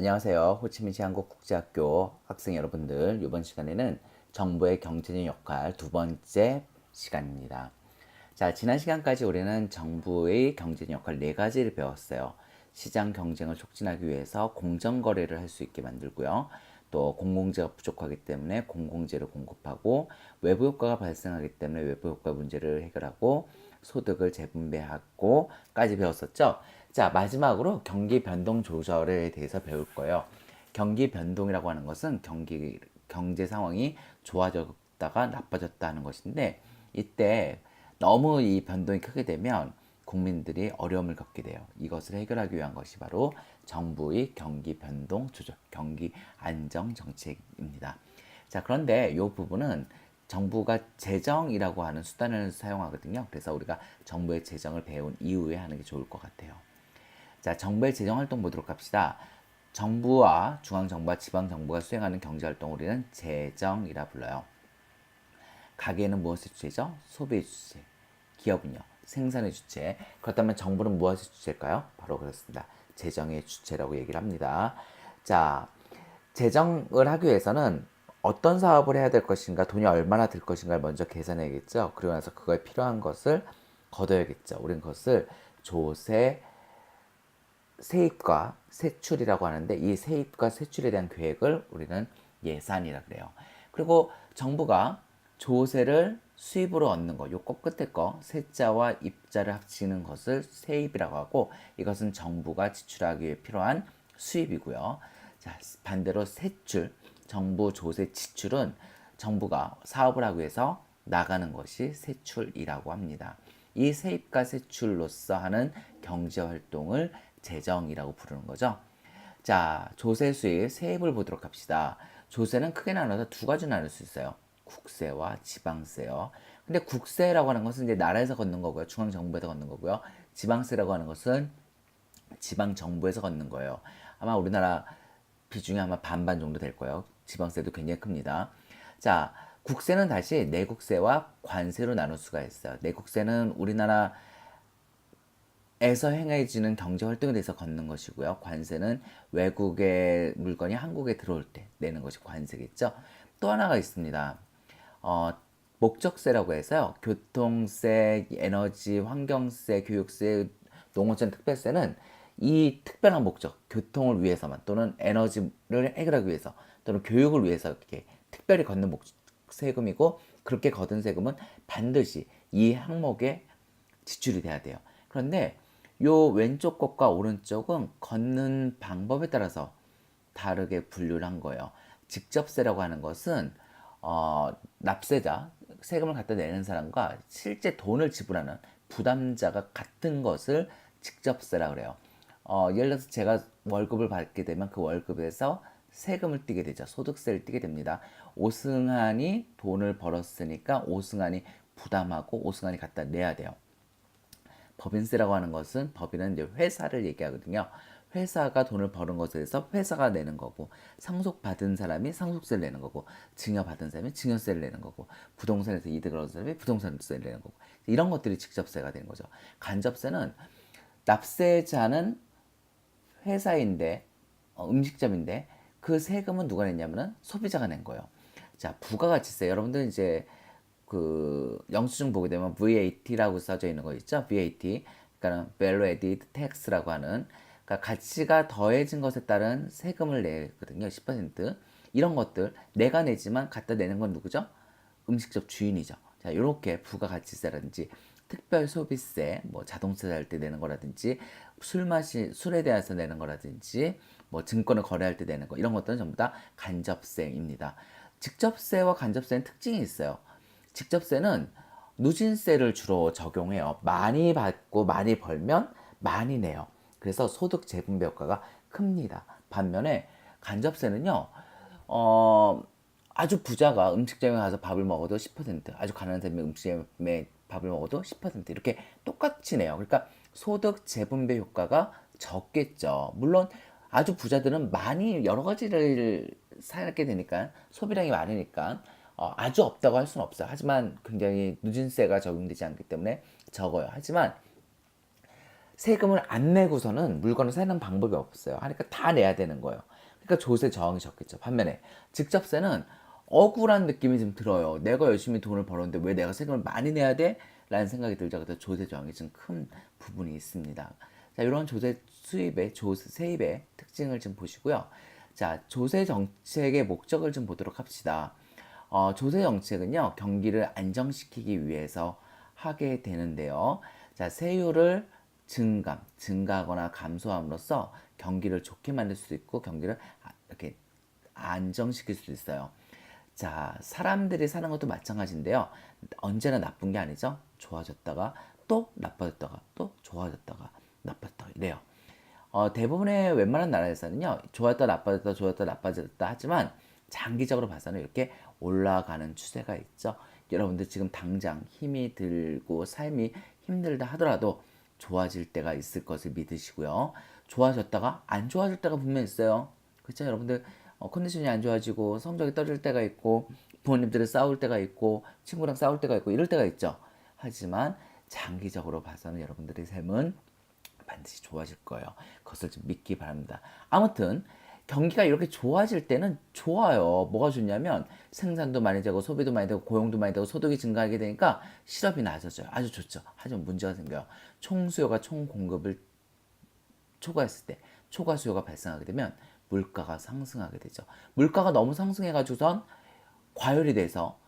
안녕하세요. 호치민시 한국국제학교 학생 여러분들, 이번 시간에는 정부의 경제적 역할 두 번째 시간입니다. 자, 지난 시간까지 우리는 정부의 경제적 역할 네 가지를 배웠어요. 시장 경쟁을 촉진하기 위해서 공정거래를 할 수 있게 만들고요. 또 공공재가 부족하기 때문에 공공재를 공급하고, 외부 효과가 발생하기 때문에 외부 효과 문제를 해결하고, 소득을 재분배하고까지 배웠었죠. 자, 마지막으로 경기 변동 조절에 대해서 배울 거예요. 경기 변동이라고 하는 것은 경제 상황이 좋아졌다가 나빠졌다 하는 것인데, 이때 너무 이 변동이 크게 되면 국민들이 어려움을 겪게 돼요. 이것을 해결하기 위한 것이 바로 정부의 경기 변동 조절, 경기 안정 정책입니다. 자, 그런데 이 부분은 정부가 재정이라고 하는 수단을 사용하거든요. 그래서 우리가 정부의 재정을 배운 이후에 하는 게 좋을 것 같아요. 자, 정부의 재정 활동 보도록 합시다. 정부와 중앙정부와 지방정부가 수행하는 경제활동 우리는 재정이라 불러요. 가계는 무엇의 주체죠? 소비의 주체. 기업은요? 생산의 주체. 그렇다면 정부는 무엇의 주체일까요? 바로 그렇습니다. 재정의 주체라고 얘기를 합니다. 자, 재정을 하기 위해서는 어떤 사업을 해야 될 것인가, 돈이 얼마나 들 것인가를 먼저 계산해야겠죠. 그러고 나서 그거에 필요한 것을 걷어야겠죠. 우린 그것을 조세, 세입과 세출이라고 하는데, 이 세입과 세출에 대한 계획을 우리는 예산이라 그래요. 그리고 정부가 조세를 수입으로 얻는 거, 요거 끝에 거 세자와 입자를 합치는 것을 세입이라고 하고, 이것은 정부가 지출하기 위해 필요한 수입이고요. 자, 반대로 세출, 정부 조세 지출은 정부가 사업을 하기 위해서 나가는 것이 세출이라고 합니다. 이 세입과 세출로서 하는 경제 활동을 재정이라고 부르는 거죠. 자, 조세 수입, 세입을 보도록 합시다. 조세는 크게 나눠서 두 가지 나눌 수 있어요. 국세와 지방세요. 근데 국세라고 하는 것은 이제 나라에서 걷는 거고요. 중앙정부에서 걷는 거고요. 지방세라고 하는 것은 지방정부에서 걷는 거예요. 아마 우리나라 비중이 아마 반반 정도 될 거예요. 지방세도 굉장히 큽니다. 자, 국세는 다시 내국세와 관세로 나눌 수가 있어요. 내국세는 우리나라 에서 행해지는 경제 활동에 대해서 걷는 것이고요. 관세는 외국의 물건이 한국에 들어올 때 내는 것이 관세겠죠. 또 하나가 있습니다. 어, 목적세라고 해서요. 교통세, 에너지, 환경세, 교육세, 농어촌 특별세는 이 특별한 목적, 교통을 위해서만 또는 에너지를 해결하기 위해서 또는 교육을 위해서 이렇게 특별히 걷는 세금이고, 그렇게 걷은 세금은 반드시 이 항목에 지출이 돼야 돼요. 그런데 요 왼쪽 것과 오른쪽은 걷는 방법에 따라서 다르게 분류를 한 거예요. 직접세라고 하는 것은 납세자, 세금을 갖다 내는 사람과 실제 돈을 지불하는 부담자가 같은 것을 직접세라 그래요. 예를 들어서 제가 월급을 받게 되면 그 월급에서 세금을 떼게 되죠. 소득세를 떼게 됩니다. 오승환이 돈을 벌었으니까 오승환이 부담하고 오승환이 갖다 내야 돼요. 법인세라고 하는 것은, 법인은 이제 회사를 얘기하거든요. 회사가 돈을 버는 것에 대해서 회사가 내는 거고, 상속받은 사람이 상속세를 내는 거고, 증여받은 사람이 증여세를 내는 거고, 부동산에서 이득을 얻은 사람이 부동산세를 내는 거고, 이런 것들이 직접세가 되는 거죠. 간접세는 납세자는 회사인데, 음식점인데, 그 세금은 누가 냈냐면은 소비자가 낸 거예요. 자, 부가가치세. 여러분들 이제 그 영수증 보게 되면 VAT라고 써져 있는 거 있죠? VAT. 그러니까 Value Added Tax라고 하는, 그러니까 가치가 더해진 것에 따른 세금을 내거든요. 10%. 이런 것들 내가 내지만 갖다 내는 건 누구죠? 음식점 주인이죠. 자, 이렇게 부가가치세라든지 특별 소비세, 뭐 자동차 살 때 내는 거라든지 술에 대해서 내는 거라든지 뭐 증권을 거래할 때 내는 거, 이런 것들은 전부 다 간접세입니다. 직접세와 간접세는 특징이 있어요. 직접세는 누진세를 주로 적용해요. 많이 받고 많이 벌면 많이 내요. 그래서 소득 재분배 효과가 큽니다. 반면에 간접세는요, 어, 아주 부자가 음식점에 가서 밥을 먹어도 10%, 아주 가난한 사람이 음식점에 밥을 먹어도 10% 이렇게 똑같이 내요. 그러니까 소득 재분배 효과가 적겠죠. 물론 아주 부자들은 많이 여러 가지를 사게 되니까, 소비량이 많으니까 아주 없다고 할 수는 없어요. 하지만 굉장히 누진세가 적용되지 않기 때문에 적어요. 하지만 세금을 안 내고서는 물건을 사는 방법이 없어요. 하니까 다 내야 되는 거예요. 그러니까 조세 저항이 적겠죠. 반면에 직접세는 억울한 느낌이 좀 들어요. 내가 열심히 돈을 벌었는데 왜 내가 세금을 많이 내야 돼? 라는 생각이 들죠. 그래서 조세 저항이 좀 큰 부분이 있습니다. 자, 이런 조세 수입의 조세 세입의 특징을 좀 보시고요. 자, 조세 정책의 목적을 좀 보도록 합시다. 조세 정책은요, 경기를 안정시키기 위해서 하게 되는데요. 자, 세율을 증가하거나 감소함으로써 경기를 좋게 만들 수 있고 경기를 이렇게 안정시킬 수 있어요. 자, 사람들이 사는 것도 마찬가지인데요. 언제나 나쁜 게 아니죠. 좋아졌다가 또 나빠졌다가 또 좋아졌다가 나빠졌다가 이래요. 대부분의 웬만한 나라에서는요, 좋았다 나빠졌다 좋았다 나빠졌다 하지만 장기적으로 봐서는 이렇게 올라가는 추세가 있죠. 여러분들 지금 당장 힘이 들고 삶이 힘들다 하더라도 좋아질 때가 있을 것을 믿으시고요. 좋아졌다가 안 좋아질 때가 분명히 있어요. 그렇죠? 여러분들 컨디션이 안 좋아지고 성적이 떨어질 때가 있고 부모님들이 싸울 때가 있고 친구랑 싸울 때가 있고 이럴 때가 있죠. 하지만 장기적으로 봐서는 여러분들의 삶은 반드시 좋아질 거예요. 그것을 좀 믿기 바랍니다. 아무튼 경기가 이렇게 좋아질 때는 좋아요. 뭐가 좋냐면 생산도 많이 되고 소비도 많이 되고 고용도 많이 되고 소득이 증가하게 되니까 실업이 낮아져요. 아주 좋죠. 하지만 문제가 생겨요. 총수요가 총공급을 초과했을 때 초과 수요가 발생하게 되면 물가가 상승하게 되죠. 물가가 너무 상승해가지고선 과열이 돼서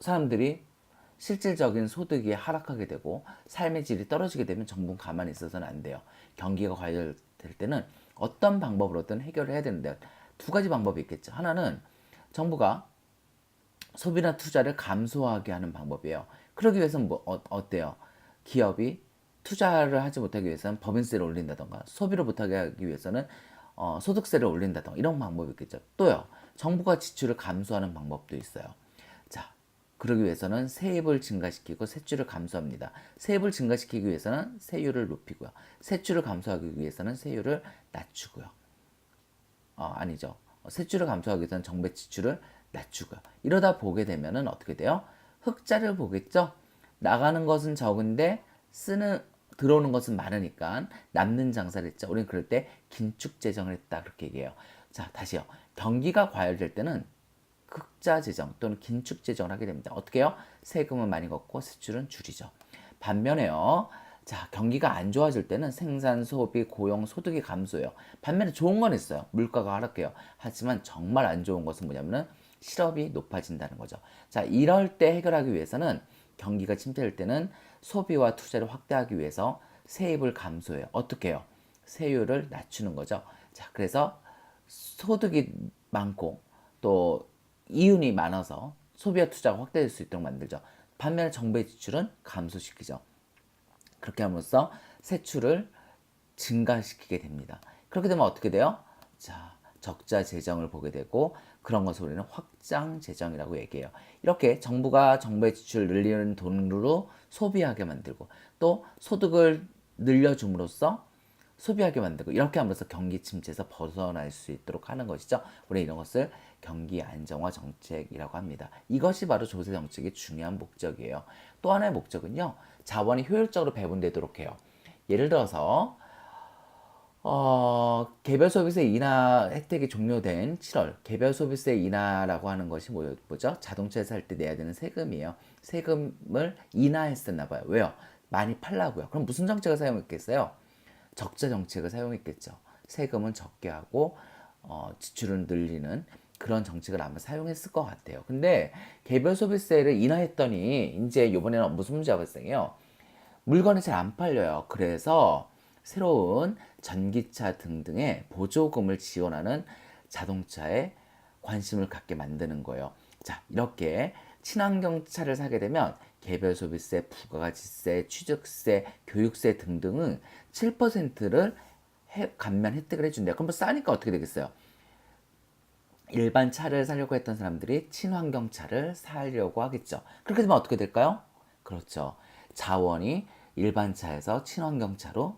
사람들이 실질적인 소득이 하락하게 되고 삶의 질이 떨어지게 되면 정부는 가만히 있어서는 안 돼요. 경기가 과열될 때는 어떤 방법으로든 해결을 해야 되는데 두 가지 방법이 있겠죠. 하나는 정부가 소비나 투자를 감소하게 하는 방법이에요. 그러기 위해서는 어때요? 기업이 투자를 하지 못하기 위해서는 법인세를 올린다던가 소비를 못하게 하기 위해서는 소득세를 올린다던가 이런 방법이 있겠죠. 또요. 정부가 지출을 감소하는 방법도 있어요. 자, 그러기 위해서는 세입을 증가시키고 세출을 감소합니다. 세입을 증가시키기 위해서는 세율을 높이고요. 세출을 감소하기 위해서는 세율을 낮추고요. 아니죠. 세출을 감소하기 위해서는 정부의 지출을 낮추고요. 이러다 보게 되면은 어떻게 돼요? 흑자를 보겠죠? 나가는 것은 적은데 들어오는 것은 많으니까 남는 장사를 했죠. 우리는 그럴 때 긴축 재정을 했다 그렇게 얘기해요. 자, 다시요. 경기가 과열될 때는 흑자 재정 또는 긴축 재정을 하게 됩니다. 어떻게 해요? 세금은 많이 걷고 세출은 줄이죠. 반면에요. 자, 경기가 안 좋아질 때는 생산, 소비, 고용, 소득이 감소해요. 반면에 좋은 건 있어요. 물가가 하락해요. 하지만 정말 안 좋은 것은 뭐냐면은 실업이 높아진다는 거죠. 자, 이럴 때 해결하기 위해서는 경기가 침체될 때는 소비와 투자를 확대하기 위해서 세입을 감소해요. 어떻게 해요? 세율을 낮추는 거죠. 자, 그래서 소득이 많고 또 이윤이 많아서 소비와 투자가 확대될 수 있도록 만들죠. 반면에 정부의 지출은 감소시키죠. 그렇게 함으로써 세출을 증가시키게 됩니다. 그렇게 되면 어떻게 돼요? 자, 적자 재정을 보게 되고 그런 것을 우리는 확장 재정이라고 얘기해요. 이렇게 정부가 정부의 지출을 늘리는 돈으로 소비하게 만들고 또 소득을 늘려줌으로써 소비하게 만들고 이렇게 함으로써 경기 침체에서 벗어날 수 있도록 하는 것이죠. 우리 이런 것을 경기 안정화 정책이라고 합니다. 이것이 바로 조세 정책의 중요한 목적이에요. 또 하나의 목적은요. 자원이 효율적으로 배분되도록 해요. 예를 들어서 개별 소비세 인하 혜택이 종료된 7월 개별 소비세 인하라고 하는 것이 뭐죠? 자동차를 살 때 내야 되는 세금이에요. 세금을 인하했었나 봐요. 왜요? 많이 팔라고요. 그럼 무슨 정책을 사용했겠어요? 적자 정책을 사용했겠죠. 세금은 적게 하고 지출을 늘리는 그런 정책을 아마 사용했을 것 같아요. 근데 개별 소비세를 인하했더니 이제 이번에는 무슨 문제가 발생해요? 물건이 잘 안 팔려요. 그래서 새로운 전기차 등등의 보조금을 지원하는 자동차에 관심을 갖게 만드는 거예요. 자, 이렇게 친환경 차를 사게 되면 개별 소비세, 부가가치세, 취득세, 교육세 등등은 7%를 감면 혜택을 해준대요. 그럼 뭐 싸니까 어떻게 되겠어요? 일반 차를 사려고 했던 사람들이 친환경 차를 사려고 하겠죠. 그렇게 되면 어떻게 될까요? 그렇죠. 자원이 일반 차에서 친환경 차로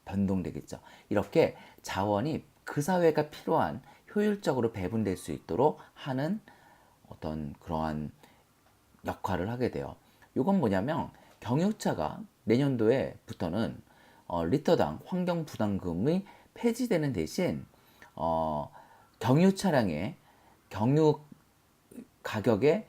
변동되겠죠. 이렇게 자원이 그 사회가 필요한 효율적으로 배분될 수 있도록 하는 어떤 그러한 역할을 하게 돼요. 이건 뭐냐면 경유차가 내년도에부터는 리터당 환경 부담금이 폐지되는 대신 경유 차량의 경유 가격에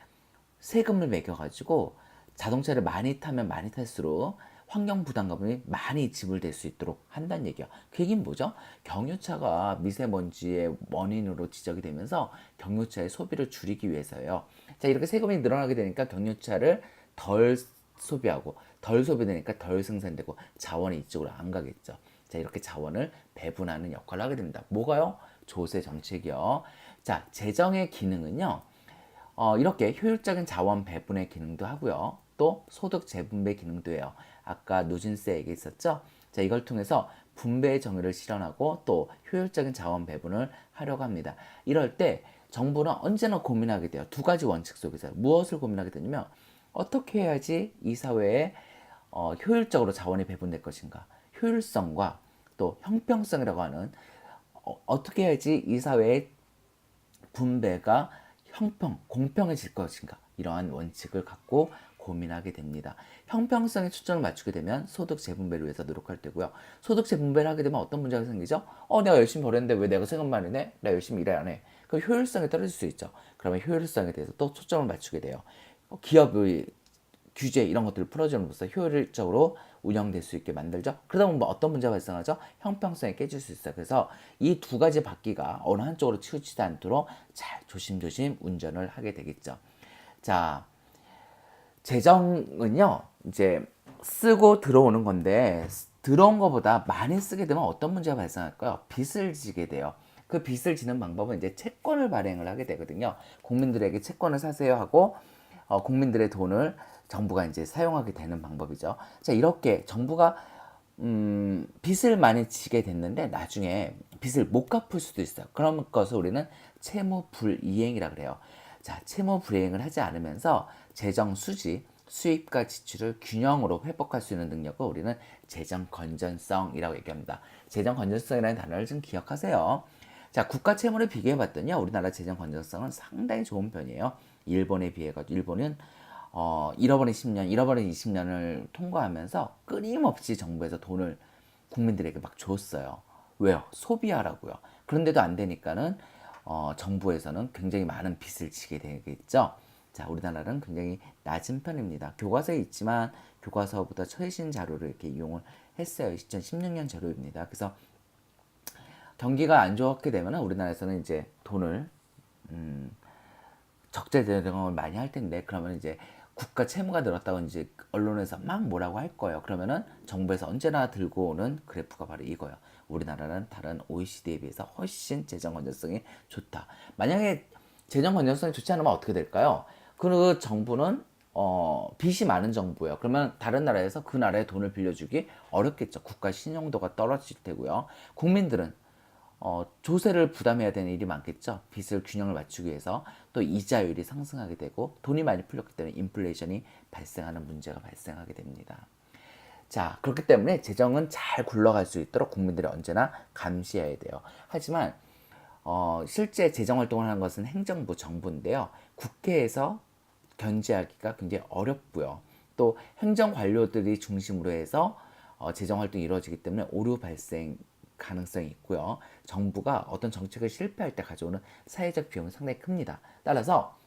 세금을 매겨가지고 자동차를 많이 타면 많이 탈수록 환경 부담금이 많이 지불될 수 있도록 한다는 얘기야. 그 얘기는 뭐죠? 경유차가 미세먼지의 원인으로 지적이 되면서 경유차의 소비를 줄이기 위해서예요. 자, 이렇게 세금이 늘어나게 되니까 경유차를 덜 소비하고 덜 소비되니까 덜 생산되고 자원이 이쪽으로 안 가겠죠. 자, 이렇게 자원을 배분하는 역할을 하게 됩니다. 뭐가요? 조세 정책이요. 자, 재정의 기능은요. 이렇게 효율적인 자원 배분의 기능도 하고요. 또 소득 재분배 기능도 해요. 아까 누진세 얘기 있었죠? 자, 이걸 통해서 분배의 정의를 실현하고 또 효율적인 자원 배분을 하려고 합니다. 이럴 때 정부는 언제나 고민하게 돼요. 두 가지 원칙 속에서 무엇을 고민하게 되냐면 어떻게 해야지 이 사회에 효율적으로 자원이 배분될 것인가. 효율성과 또 형평성이라고 하는 어떻게 해야지 이 사회의 분배가 공평해질 것인가 이러한 원칙을 갖고 고민하게 됩니다. 형평성에 초점을 맞추게 되면 소득 재분배를 위해서 노력할 때고요. 소득 재분배를 하게 되면 어떤 문제가 생기죠? 내가 열심히 벌었는데 왜 내가 세금만 내네? 나 열심히 일해 안 해? 그럼 효율성이 떨어질 수 있죠. 그러면 효율성에 대해서 또 초점을 맞추게 돼요. 기업의 규제 이런 것들을 풀어줌으로써 효율적으로 운영될 수 있게 만들죠. 그러다 보면 어떤 문제가 발생하죠? 형평성이 깨질 수 있어요. 그래서 이 두 가지 바퀴가 어느 한쪽으로 치우치지 않도록 잘 조심조심 운전을 하게 되겠죠. 자, 재정은요, 이제 쓰고 들어오는 건데, 들어온 것보다 많이 쓰게 되면 어떤 문제가 발생할까요? 빚을 지게 돼요. 그 빚을 지는 방법은 이제 채권을 발행을 하게 되거든요. 국민들에게 채권을 사세요 하고, 국민들의 돈을 정부가 이제 사용하게 되는 방법이죠. 자, 이렇게 정부가 빚을 많이 지게 됐는데 나중에 빚을 못 갚을 수도 있어요. 그런 것을 우리는 채무 불이행이라 그래요. 자, 채무 불이행을 하지 않으면서 재정 수지, 수입과 지출을 균형으로 회복할 수 있는 능력을 우리는 재정 건전성이라고 얘기합니다. 재정 건전성이라는 단어를 좀 기억하세요. 자, 국가 채무를 비교해 봤더니요. 우리나라 재정 건전성은 상당히 좋은 편이에요. 일본에 비해 가지고 일본은 잃어버린 10년, 잃어버린 20년을 통과하면서 끊임없이 정부에서 돈을 국민들에게 막 줬어요. 왜요? 소비하라고요. 그런데도 안 되니까는 정부에서는 굉장히 많은 빚을 지게 되겠죠. 자, 우리나라는 굉장히 낮은 편입니다. 교과서에 있지만 교과서보다 최신 자료를 이렇게 이용을 했어요. 2016년 자료입니다. 그래서 경기가 안 좋게 되면 우리나라에서는 이제 돈을 적재 대응을 많이 할 텐데 그러면 이제 국가 채무가 늘었다고 이제 언론에서 막 뭐라고 할 거예요. 그러면은 정부에서 언제나 들고 오는 그래프가 바로 이거예요. 우리나라는 다른 OECD에 비해서 훨씬 재정 건전성이 좋다. 만약에 재정 건전성이 좋지 않으면 어떻게 될까요? 그 정부는 빚이 많은 정부예요. 그러면 다른 나라에서 그 나라에 돈을 빌려주기 어렵겠죠. 국가 신용도가 떨어질 테고요. 국민들은 조세를 부담해야 되는 일이 많겠죠. 빚을 균형을 맞추기 위해서 또 이자율이 상승하게 되고 돈이 많이 풀렸기 때문에 인플레이션이 발생하는 문제가 발생하게 됩니다. 자, 그렇기 때문에 재정은 잘 굴러갈 수 있도록 국민들이 언제나 감시해야 돼요. 하지만 실제 재정 활동을 하는 것은 행정부, 정부인데요. 국회에서 견제하기가 굉장히 어렵고요. 또 행정 관료들이 중심으로 해서 재정 활동이 이루어지기 때문에 오류 발생 가능성이 있고요. 정부가 어떤 정책을 실패할 때 가져오는 사회적 비용은 상당히 큽니다. 따라서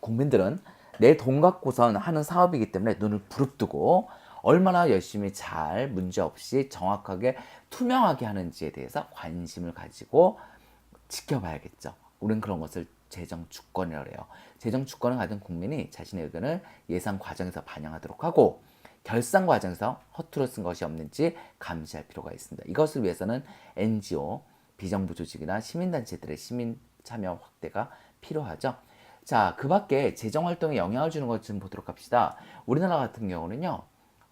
국민들은 내 돈 갖고선 하는 사업이기 때문에 눈을 부릅뜨고 얼마나 열심히 잘 문제없이 정확하게 투명하게 하는지에 대해서 관심을 가지고 지켜봐야겠죠. 우리는 그런 것을 재정 주권이라고 해요. 재정 주권을 가진 국민이 자신의 의견을 예산 과정에서 반영하도록 하고 결산 과정에서 허투루 쓴 것이 없는지 감시할 필요가 있습니다. 이것을 위해서는 NGO, 비정부 조직이나 시민단체들의 시민 참여 확대가 필요하죠. 자, 그 밖에 재정활동에 영향을 주는 것 좀 보도록 합시다. 우리나라 같은 경우는요,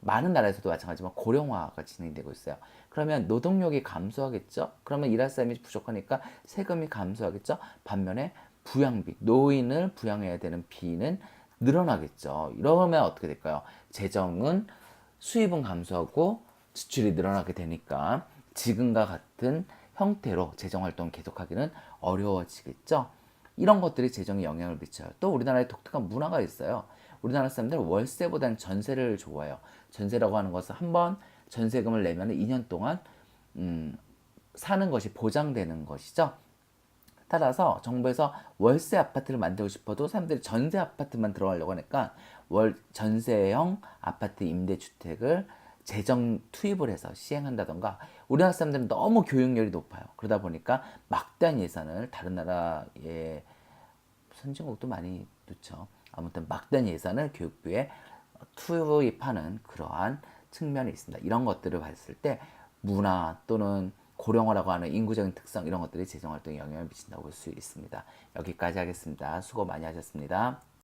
많은 나라에서도 마찬가지지만 고령화가 진행되고 있어요. 그러면 노동력이 감소하겠죠? 그러면 일할 사람이 부족하니까 세금이 감소하겠죠? 반면에 부양비, 노인을 부양해야 되는 비는 늘어나겠죠. 이러면 어떻게 될까요? 재정은 수입은 감소하고 지출이 늘어나게 되니까 지금과 같은 형태로 재정 활동을 계속하기는 어려워지겠죠. 이런 것들이 재정에 영향을 미쳐요. 또 우리나라에 독특한 문화가 있어요. 우리나라 사람들은 월세보다는 전세를 좋아해요. 전세라고 하는 것은 한번 전세금을 내면 2년 동안 사는 것이 보장되는 것이죠. 따라서 정부에서 월세 아파트를 만들고 싶어도 사람들이 전세 아파트만 들어가려고 하니까 월 전세형 아파트 임대주택을 재정 투입을 해서 시행한다던가, 우리나라 사람들은 너무 교육열이 높아요. 그러다 보니까 막대한 예산을, 다른 나라의 선진국도 많이 넣죠. 아무튼 막대한 예산을 교육부에 투입하는 그러한 측면이 있습니다. 이런 것들을 봤을 때 문화 또는 고령화라고 하는 인구적인 특성, 이런 것들이 재정활동에 영향을 미친다고 볼 수 있습니다. 여기까지 하겠습니다. 수고 많이 하셨습니다.